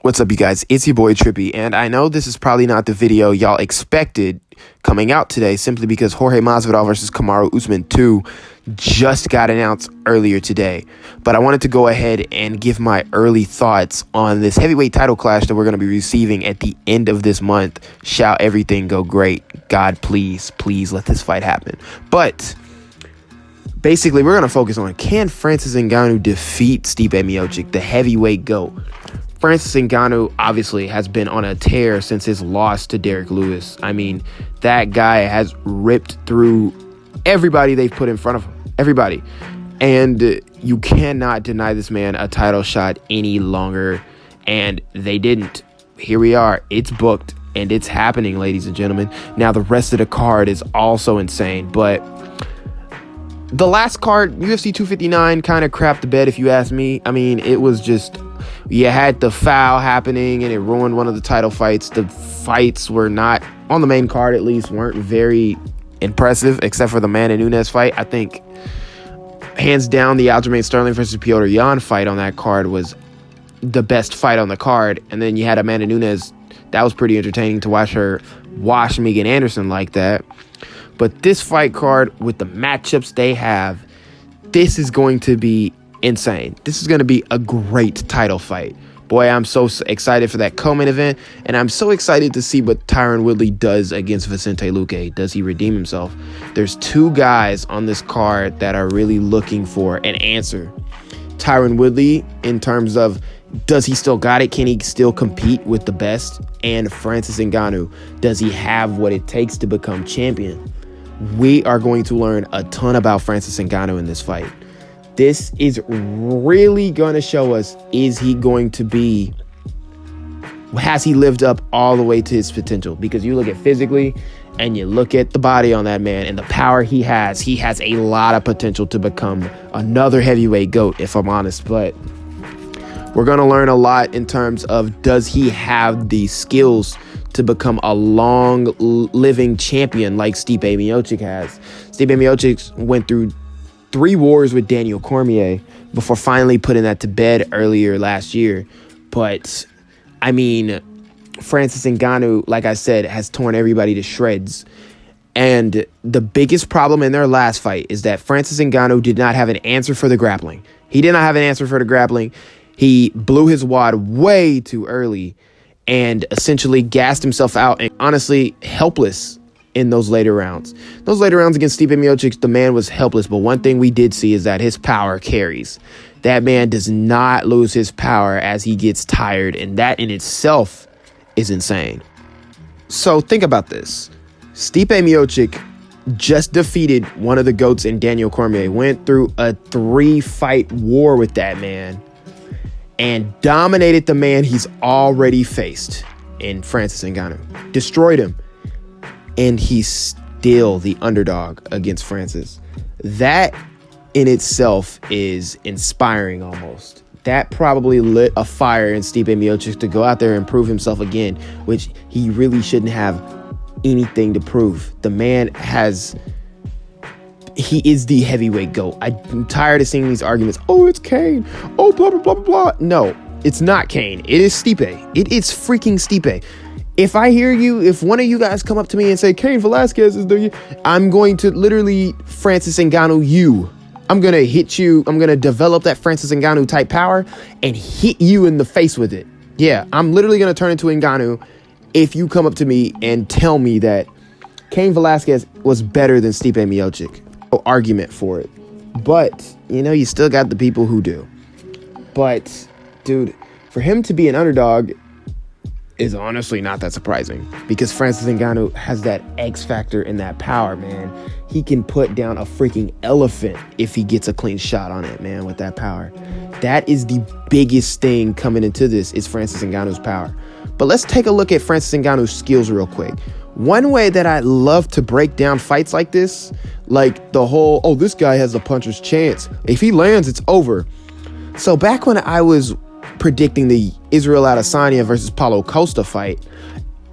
What's up, you guys? It's your boy Trippy, and I know this is probably not the video y'all expected coming out today simply because Jorge Masvidal versus Kamaru Usman 2 just got announced earlier today. But I wanted to go ahead and give my early thoughts on this heavyweight title clash that we're going to be receiving at the end of this month. Shall everything go great? God, please let this fight happen. But basically, we're going to focus on, can Francis Ngannou defeat Stipe Miocic, the heavyweight GOAT? Francis Ngannou obviously has been on a tear since his loss to Derrick Lewis. I mean, that guy has ripped through everybody they've put in front of him. Everybody. And you cannot deny this man a title shot any longer. And they didn't. Here we are. It's booked. And it's happening, ladies and gentlemen. Now, the rest of the card is also insane. But the last card, UFC 259, kind of crapped the bed, if you ask me. I mean, it was just, you had the foul happening and it ruined one of the title fights. The fights were not, on the main card at least, weren't very impressive, except for the Amanda Nunes fight. I think, hands down, the Aljamain Sterling versus Petr Yan fight on that card was the best fight on the card. And then you had Amanda Nunes. That was pretty entertaining to watch her wash Megan Anderson like that. But this fight card, with the matchups they have, this is going to be insane. This is going to be a great title fight. Boy, I'm so excited for that co-main event, and I'm so excited to see what Tyron Woodley does against Vicente Luque. Does he redeem himself? There's two guys on this card that are really looking for an answer. Tyron Woodley, in terms of, does he still got it? Can he still compete with the best? And Francis Ngannou, does he have what it takes to become champion? We are going to learn a ton about Francis Ngannou in this fight. This is really going to show us, is he going to be, has he lived up all the way to his potential? Because you look at physically and you look at the body on that man and the power he has a lot of potential to become another heavyweight GOAT, if I'm honest. But we're going to learn a lot in terms of, does he have the skills to become a long-living champion like Stipe Miocic has? Stipe Miocic went through 3 wars with Daniel Cormier before finally putting that to bed earlier last year. But, I mean, Francis Ngannou, like I said, has torn everybody to shreds. And the biggest problem in their last fight is that Francis Ngannou did not have an answer for the grappling. He did not have an answer for the grappling. He blew his wad way too early and essentially gassed himself out and honestly helpless in those later rounds. Those later rounds against Stipe Miocic, the man was helpless. But one thing we did see is that his power carries. That man does not lose his power as he gets tired, and that in itself is insane. So think about this. Stipe Miocic just defeated one of the GOATs in Daniel Cormier, went through a 3-fight war with that man, and dominated the man he's already faced in Francis Ngannou. Destroyed him. And he's still the underdog against Francis. That in itself is inspiring almost. That probably lit a fire in Stipe Miocic to go out there and prove himself again, which he really shouldn't have anything to prove. The man he is the heavyweight GOAT. I'm tired of seeing these arguments. Oh, it's Kane. Oh, blah, blah, blah, blah. No, it's not Kane. It is Stipe. It is freaking Stipe. If one of you guys come up to me and say, Cain Velasquez is I'm going to literally Francis Ngannou you. I'm going to hit you. I'm going to develop that Francis Ngannou type power and hit you in the face with it. Yeah, I'm literally going to turn into Ngannou if you come up to me and tell me that Cain Velasquez was better than Stipe Miocic. No argument for it. But, you still got the people who do. But, dude, for him to be an underdog is honestly not that surprising, because Francis Ngannou has that X factor and that power, man. He can put down a freaking elephant if he gets a clean shot on it, man, with that power. That is the biggest thing coming into this, is Francis Ngannou's power. But let's take a look at Francis Ngannou's skills real quick. One way that I love to break down fights like this, like the whole, oh, this guy has a puncher's chance. If he lands, it's over. So back when I was predicting the Israel Adesanya versus Paulo Costa fight,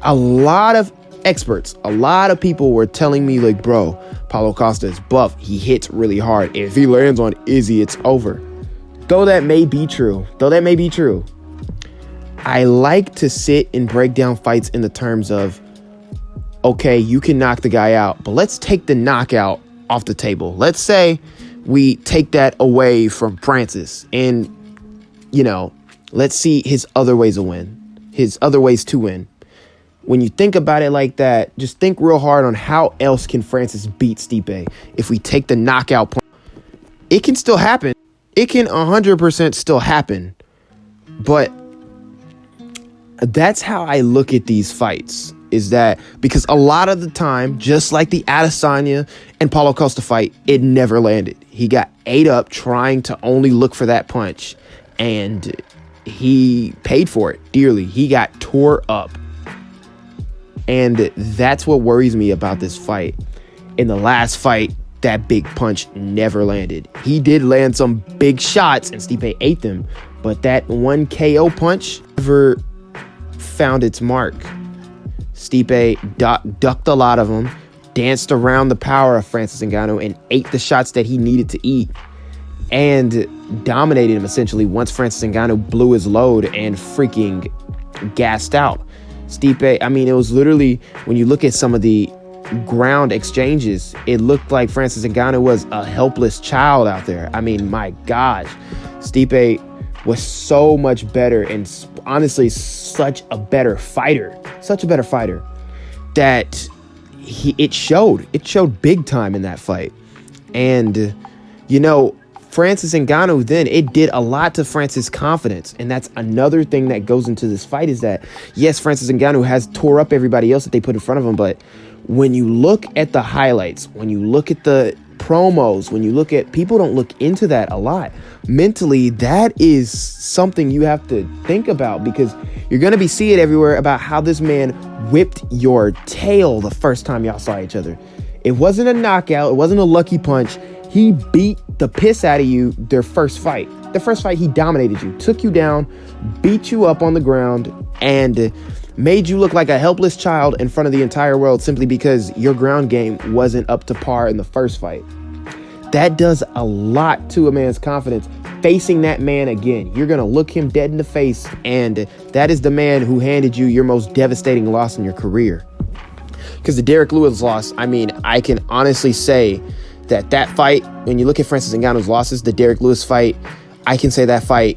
a lot of experts, a lot of people were telling me, like, bro, Paulo Costa is buff. He hits really hard. If he lands on Izzy, it's over. Though that may be true, I like to sit and break down fights in the terms of, okay, you can knock the guy out, but let's take the knockout off the table. Let's say we take that away from Francis and, let's see his other ways to win. When you think about it like that, just think real hard on how else can Francis beat Stipe if we take the knockout point. It can still happen. It can 100% still happen. But that's how I look at these fights, is that because a lot of the time, just like the Adesanya and Paulo Costa fight, it never landed. He got ate up trying to only look for that punch, and he paid for it dearly. He got tore up. And that's what worries me about this fight. In the last fight, that big punch never landed. He did land some big shots, and Stipe ate them, but that one KO punch never found its mark. Stipe ducked a lot of them, danced around the power of Francis Ngannou, and ate the shots that he needed to eat, and dominated him essentially once Francis Ngannou blew his load and freaking gassed out. Stipe, it was literally, when you look at some of the ground exchanges, it looked like Francis Ngannou was a helpless child out there. My gosh. Stipe was so much better, and honestly such a better fighter that it showed big time in that fight. And Francis Ngannou, then it did a lot to Francis' confidence, and that's another thing that goes into this fight, is that yes, Francis Ngannou has tore up everybody else that they put in front of him, but when you look at the highlights, when you look at the promos, when you look at, people don't look into that a lot. Mentally, that is something you have to think about, because you're going to be seeing it everywhere about how this man whipped your tail the first time y'all saw each other. It wasn't a knockout. It wasn't a lucky punch. He beat the piss out of you their first fight. The first fight, he dominated you, took you down, beat you up on the ground, and made you look like a helpless child in front of the entire world simply because your ground game wasn't up to par in the first fight. That does a lot to a man's confidence. Facing that man again, you're going to look him dead in the face, and that is the man who handed you your most devastating loss in your career. Because the Derrick Lewis loss, I can honestly say that fight, when you look at Francis Ngannou's losses, the Derrick Lewis fight, I can say that fight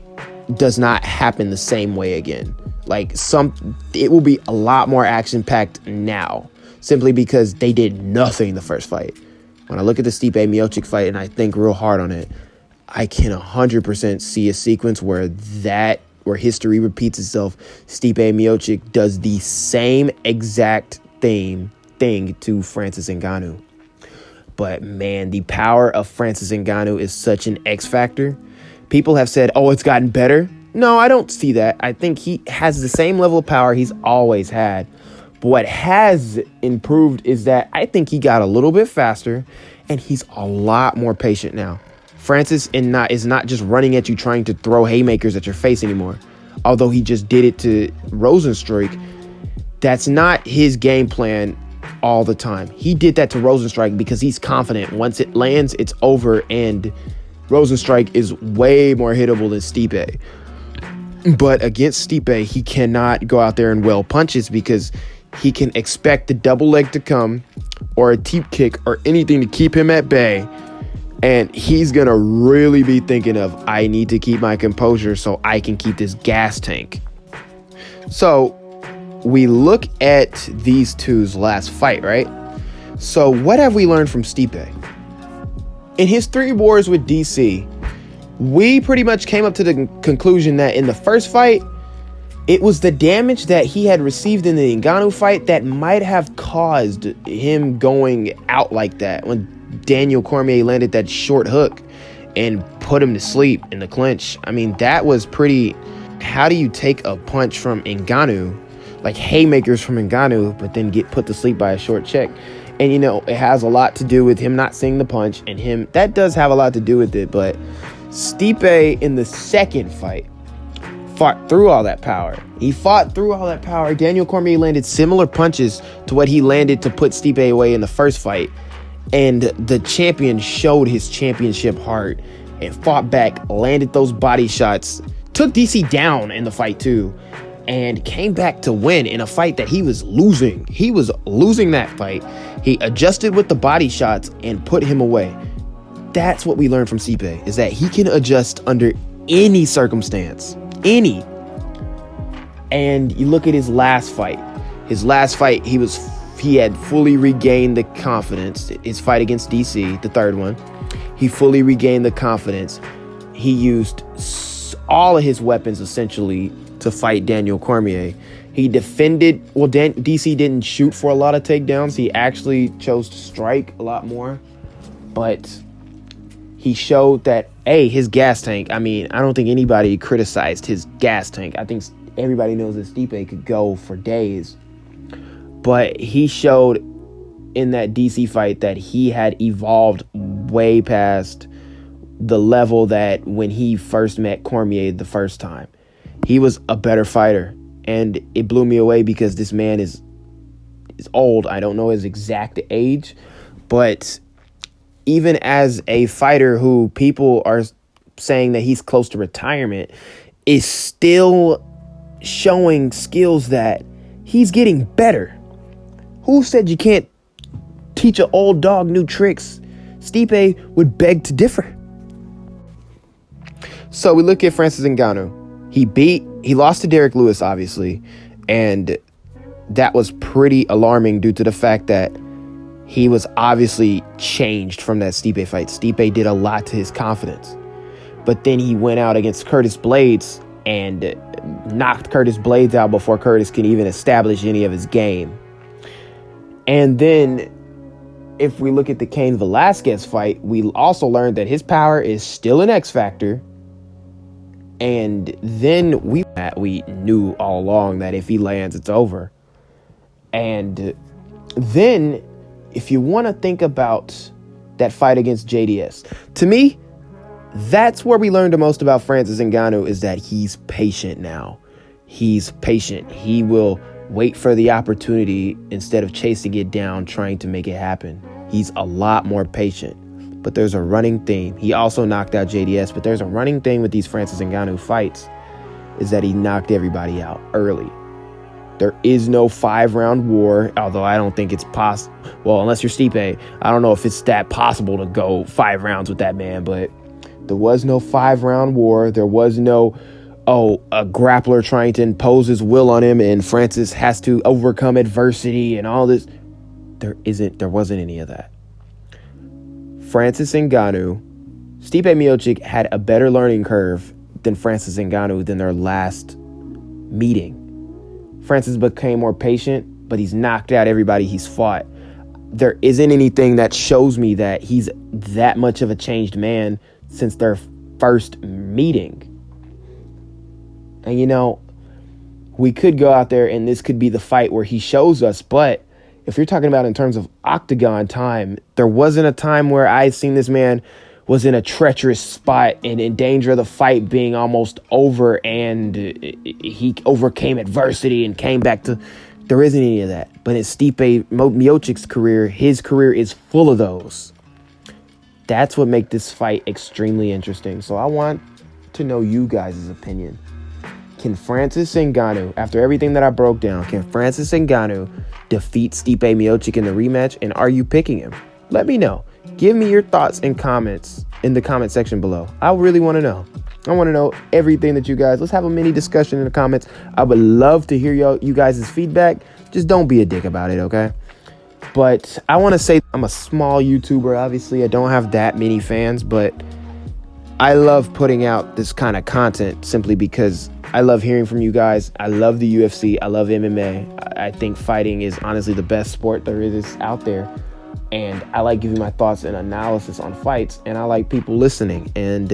does not happen the same way again. It will be a lot more action-packed now, simply because they did nothing the first fight. When I look at the Stipe Miocic fight and I think real hard on it, I can 100% see a sequence where history repeats itself. Stipe Miocic does the same exact thing to Francis Ngannou. But man, the power of Francis Ngannou is such an X factor. People have said, oh, it's gotten better. No, I don't see that. I think he has the same level of power he's always had. But what has improved is that I think he got a little bit faster, and he's a lot more patient now. Francis is not just running at you trying to throw haymakers at your face anymore. Although he just did it to Rosenstruik, that's not his game plan all the time. He did that to Rosenstruik because he's confident. Once it lands, it's over, and Rosenstruik is way more hittable than Stipe. But against Stipe, he cannot go out there and well punches because he can expect the double leg to come or a teep kick or anything to keep him at bay. And he's going to really be thinking of, I need to keep my composure so I can keep this gas tank. So we look at these two's last fight, right? So what have we learned from Stipe? In his 3 wars with DC, we pretty much came up to the conclusion that in the first fight, it was the damage that he had received in the Ngannou fight that might have caused him going out like that when Daniel Cormier landed that short hook and put him to sleep in the clinch. That was pretty... How do you take a punch from Ngannou, like haymakers from Ngannou, but then get put to sleep by a short check? And, it has a lot to do with him not seeing the punch, and him... That does have a lot to do with it, but Stipe in the second fight fought through all that power. Daniel Cormier landed similar punches to what he landed to put Stipe away in the first fight. And the champion showed his championship heart and fought back, landed those body shots, took DC down in the fight too. and came back to win in a fight that he was losing. He was losing that fight. He adjusted with the body shots and put him away. That's what we learned from Stipe, is that he can adjust under any circumstance. Any. And you look at his last fight. His last fight, he had fully regained the confidence. His fight against DC, the third one, he fully regained the confidence. He used all of his weapons, essentially, to fight Daniel Cormier. He defended, well, DC didn't shoot for a lot of takedowns. He actually chose to strike a lot more. But he showed that, his gas tank, I mean, I don't think anybody criticized his gas tank. I think everybody knows that Stipe could go for days. But he showed in that DC fight that he had evolved way past the level that when he first met Cormier the first time. He was a better fighter, and it blew me away because this man is old. I don't know his exact age, but even as a fighter who people are saying that he's close to retirement, is still showing skills that he's getting better. Who said you can't teach an old dog new tricks? Stipe would beg to differ. So we look at Francis Ngannou. He lost to Derek Lewis, obviously, and that was pretty alarming due to the fact that he was obviously changed from that Stipe fight. Stipe did a lot to his confidence. But then he went out against Curtis Blades and knocked Curtis Blades out before Curtis can even establish any of his game. And then if we look at the Cain Velasquez fight, we also learned that his power is still an X factor. And then we knew all along that if he lands, it's over. And then if you want to think about that fight against JDS, to me, that's where we learned the most about Francis Ngannou, is that he's patient now. He's patient. He will wait for the opportunity instead of chasing it down, trying to make it happen. He's a lot more patient. But there's a running theme. He also knocked out JDS, but there's a running theme with these Francis Ngannou fights, is that he knocked everybody out early. There is no 5-round war, although I don't think it's possible. Well, unless you're Stipe, I don't know if it's that possible to go 5 rounds with that man, but there was no 5-round war. There was no, a grappler trying to impose his will on him and Francis has to overcome adversity and all this. There wasn't any of that. Francis Ngannou, Stipe Miocic had a better learning curve than Francis Ngannou than their last meeting. Francis became more patient, but he's knocked out everybody he's fought. There isn't anything that shows me that he's that much of a changed man since their first meeting. And we could go out there and this could be the fight where he shows us, but if you're talking about in terms of octagon time, there wasn't a time where I've seen this man was in a treacherous spot and in danger of the fight being almost over, and he overcame adversity and came back to. There isn't any of that. But in Stipe Miocic's career, his career is full of those. That's what makes this fight extremely interesting. So I want to know you guys' opinion. Can Francis Ngannou, after everything that I broke down, can Francis Ngannou defeat Stipe Miocic in the rematch? And are you picking him? Let me know. Give me your thoughts and comments in the comment section below. I really want to know. I want to know everything that you guys. Let's have a mini discussion in the comments. I would love to hear you guys' feedback. Just don't be a dick about it, okay? But I want to say I'm a small YouTuber. Obviously, I don't have that many fans, but I love putting out this kind of content simply because I love hearing from you guys. I love the UFC. I love MMA. I think fighting is honestly the best sport there is out there. And I like giving my thoughts and analysis on fights. And I like people listening and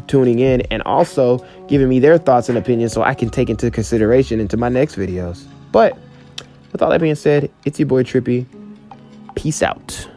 tuning in and also giving me their thoughts and opinions so I can take into consideration into my next videos. But with all that being said, it's your boy Trippy. Peace out.